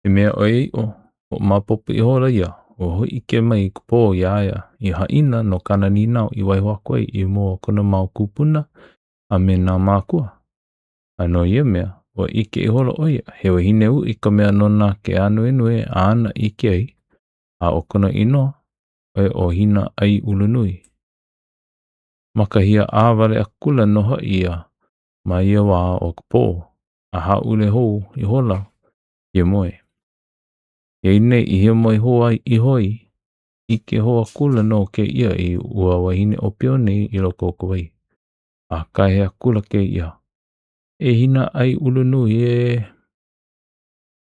mea o mapopo I hola ia, o hoi ke mai pō iaia I haina no kana ninau I waiho aku ai I mua kona mau kupuna a me nā mākua. Ano ia mea, o ike I hola oia, he wahine u I ka mea nona ke anue a ana ike ai, a o kona inoa, o hina ai ulunui. Makahia āwale a kula noha ia, ma ia wā o ka pō, a haule hou I hola, ia moe. Iei nei I hia moe hoa I hoi, ike hoa kula no ke ia I ua wahine o pio nei I loko ka wai. A kai a kula ke ia. E hina ai ulunui e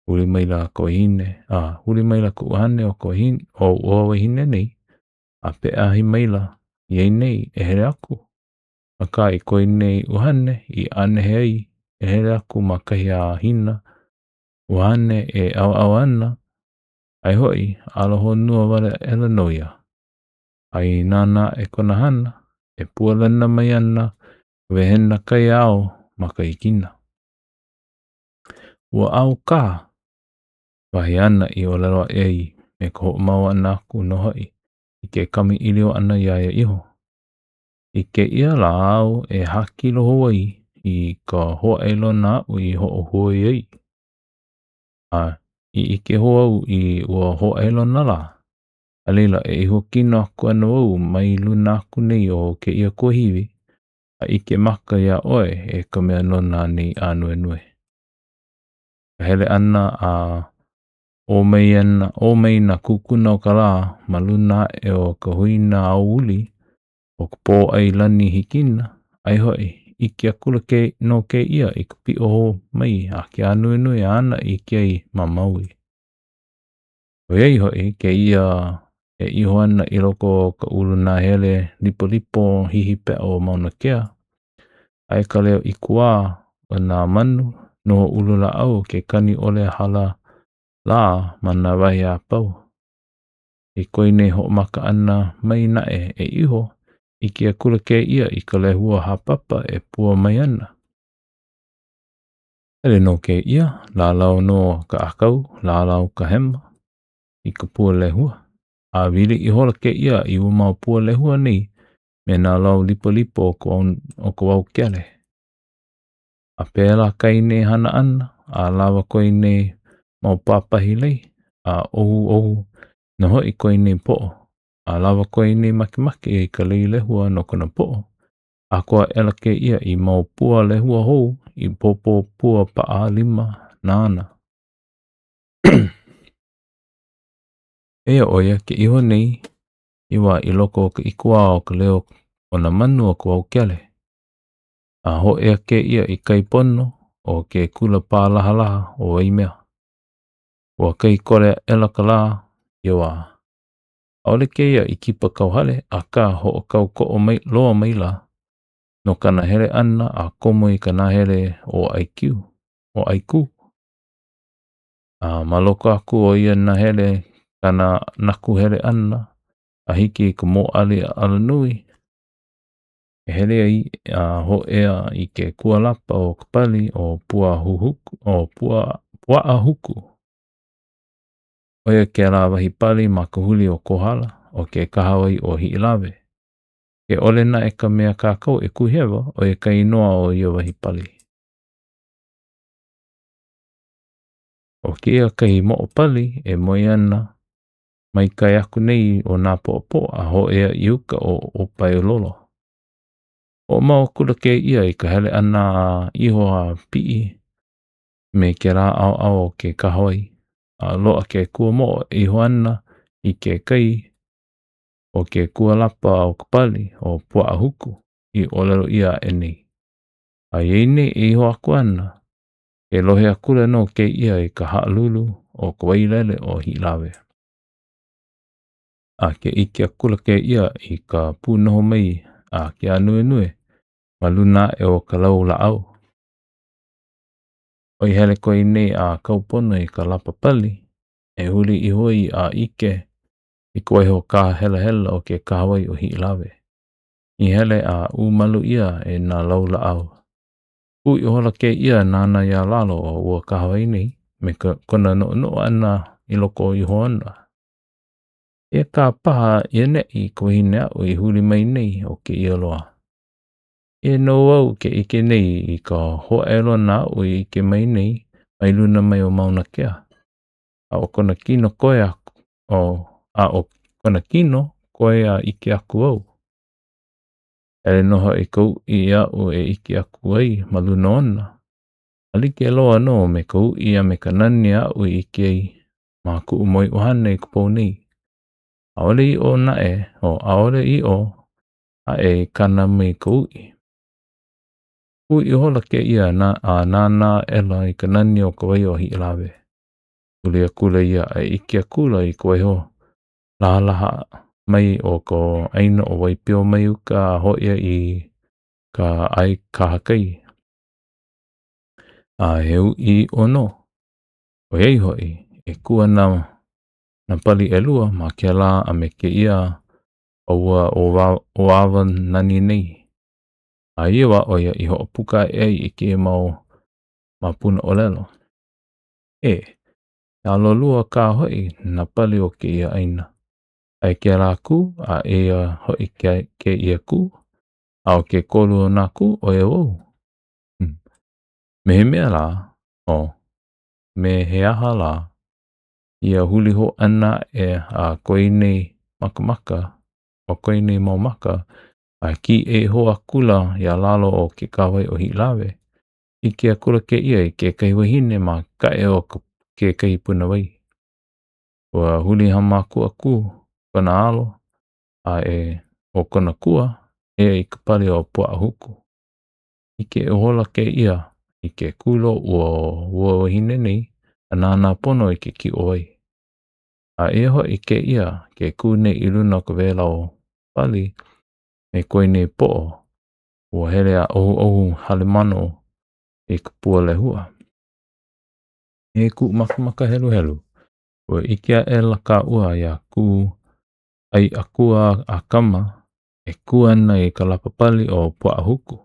huli mai la ko hine, huli mai la ko uhane o ko hine, o ua wahine nei, a pe ahi mai la, iei nei e here aku. A kai koe nei uhane I ane hei, e here aku makahi a hina, uhane e au ana, ai hoi, aloho nua wale ela noia. Ai nana e kona hana, e pualana mai ana, wehena kai ao, makai kina. Ua au ka, wahi ana I olelo ei, me ko mau ana aku nohoi, I ke kami ilio ana iaia iho. I ke ia la au e haki loho wai, I ka hoa eilo na u I ho o hui ei. I ike hoa u I ua hoa eilo na la. Alila e iho kino aku ana au mai luna aku nei o ke ia kohiwi, a ike maka ia oe e ka mea nona nei anue nue. Hele ana a o mei na kukuna o ka la, ma luna e o ka huina au uli, o ka pō ai lani hikina, ai hoi, ike akula ke no ke ia I ka pi o mai a ke anue nue ana I ke ai mamaui. O iei hoi, ke ia e iho ana I loko ka ulu nā hele lipo hihipe o mauna kea, ai ka leo I kua o nā manu no ulu la au ke kani ole hala la mana wahi a pau. I koe nei ho maka ana mai nae e iho, I ke akula ke ia I ka lehua hapapa e pua mai ana. Hele no ke ia, la lau no ka akau, la lau ka hema, I ka pua lehua. A vili I hola ke ia I umau pua lehua nei, me nā lau lipo o ka wau kele. A pēla kai nei hana ana, a lawa koe nei mau papahi lei, a ohu, na hoi koe nei po'o, a lawa koe nei makimaki I ka lei lehua no kona po'o, a koa ela ke ia I mau pua lehua hou, I popo pua paa lima nāna. Ea oia ke iho nei, Iwa I loko ka ikua o ka leo o na manu o ka wau kele. A ho ea ke ia I kai pono o ke kula pā laha laha o ai mea. Ua kai kore ela ka la, Iwa. Aole ke ia I kipa kauhale a ka ho o kau ko o mai loa mai la. No kana hele ana a komo I kana hele o aiku. A maloko aku o ia na hele kana naku hele ana. A hiki I ka mo ali ala nui. E hele ai a ho ea I ke kualapa o ka pali o pua huku. Oia ke la wahi pali ma ka huli o kohala o ke kahawai o hiilawe. Ke ole na e ka mea kākau e kuhewa o e ka inoa o ia wahi pali. O ke ia kahi mo o pali e moi ana mai kai aku nei o nā po'o a ho ea I uka o paiololo. O mau kula ke ia I ka hele ana a iho a pii me ke rā au o ke kahawai. A loa ke kua mo iho ana I ke kai o ke kualapa o ka pali o pua huku I olelo ia e nei. A iei nei e iho aku ana. E lohe akula no ke ia I ka haalulu o ka wailele o hiilawe. A ke ike akula ke ia I ka punoho mai a ke anue ma luna e o ka lau la au. Oi hele koe nei a kaupono I ka lapa pali, e huli I hoi a ike I koe ho ka hela o ke kahawai o hiilawe. I hele a umalu ia e nā lau la au. Ui hola ke ia nāna ia lalo o ua kahawai nei, me kona no ana I loko o iho ana. E ka paha I ne'i ko hine au I huli mai nei o ke ia loa. E no au ke ike nei I ka hoa elo na au I ke mai nei mai luna mai o mauna kea. A o kona kino koe o kona kino koe a ike aku au. Ele noho e kou I au e ike aku ai ma luna ona. Alike loa no me kou I a me ka nani au I ike ai ma ku umoi ohane I kupou nei. Aole I o na aole I o a e kana mai kou I. Ui hola ke ia na a nana ela I ka nani o kawai o hi lawe. Kulia kula ia a ike kula I kawai ho. Laha mai o ko aina o waipio mai uka hoia I ka ai kahakai. A heu I ono. O ei hoi e kua na pali elua ma ke la a me ke ia o awa nani nei. A iwa o ia I ho puka I ke mau mapuna o lelo. Alo lua ka hoi na pali o ke ia aina. Ai ke la ku a ia hoi ke ia ku. A o ke kolu na ku o e wou. Me he mea la me he aha la. Ia huli ho ana e a koe nei makamaka. O koe nei mau maka. A ki e ho akula ia lalo o ke kawai o hi lawe. I ke akula ke ia I ke kai wahine ma ka e o ke kai puna wai. Ua huli hama aku kona alo. A o kona kua I ka pali o pua huku. I ke hola ke ia I ke kulo ua wahine nei. A nana pono I ke ki o ai. A ho I ke ia ke kune I luna ka vela o pali. Me koe nei po'o. Ua hele a ohu halimano I ka pua lehua. E ku makamaka helu helu. Ua ikia e laka ua ia ku ai akua a kama. E kua na I ka lapapali o pua huku.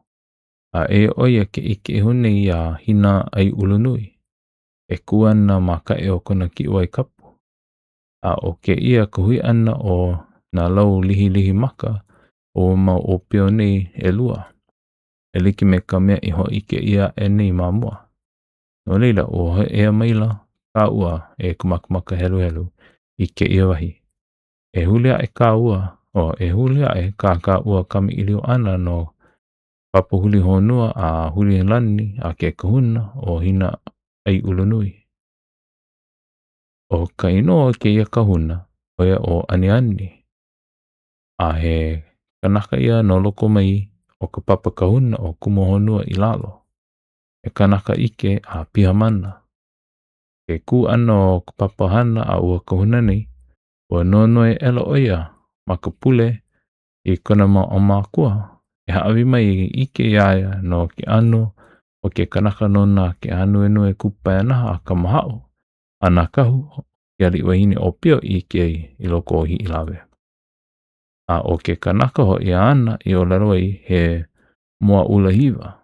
A oia ke ike hune I a hina ai ulunui. E kua na maka o kona ki wai kapu. A o ke ia kuhui ana o na lau lihi maka o ma o pio nei e lua. E liki me ka mea I ho ike ia e nei mamua. No leila o ea maila ka ua e kumakamaka helu helu I ke ia wahi. E hulia e ka ua e hulia e ka ua kami ilio ana no papa huli honua a huli lani a ke kahuna o hina ai ulunui. O ka inoa ke ia kahuna o ia o ani. A he kanaka ia no loko mai o ka papa kahuna o kumohonua I lalo. E kanaka ike a pihamana. Ke ku ana o ka papa hana a ua kahuna nei. Ua nonoe ela o ia maka pule I kona o mākua. E haawi mai ike iaia no ke ano o ke kanaka no na ke anu e kupai anaha a ka mahao. Ana kahu ke ali wahine o pio ike ai I loko o hi lawe. A o ke kanaka ho ia ana I o laroi he mua ula hiva.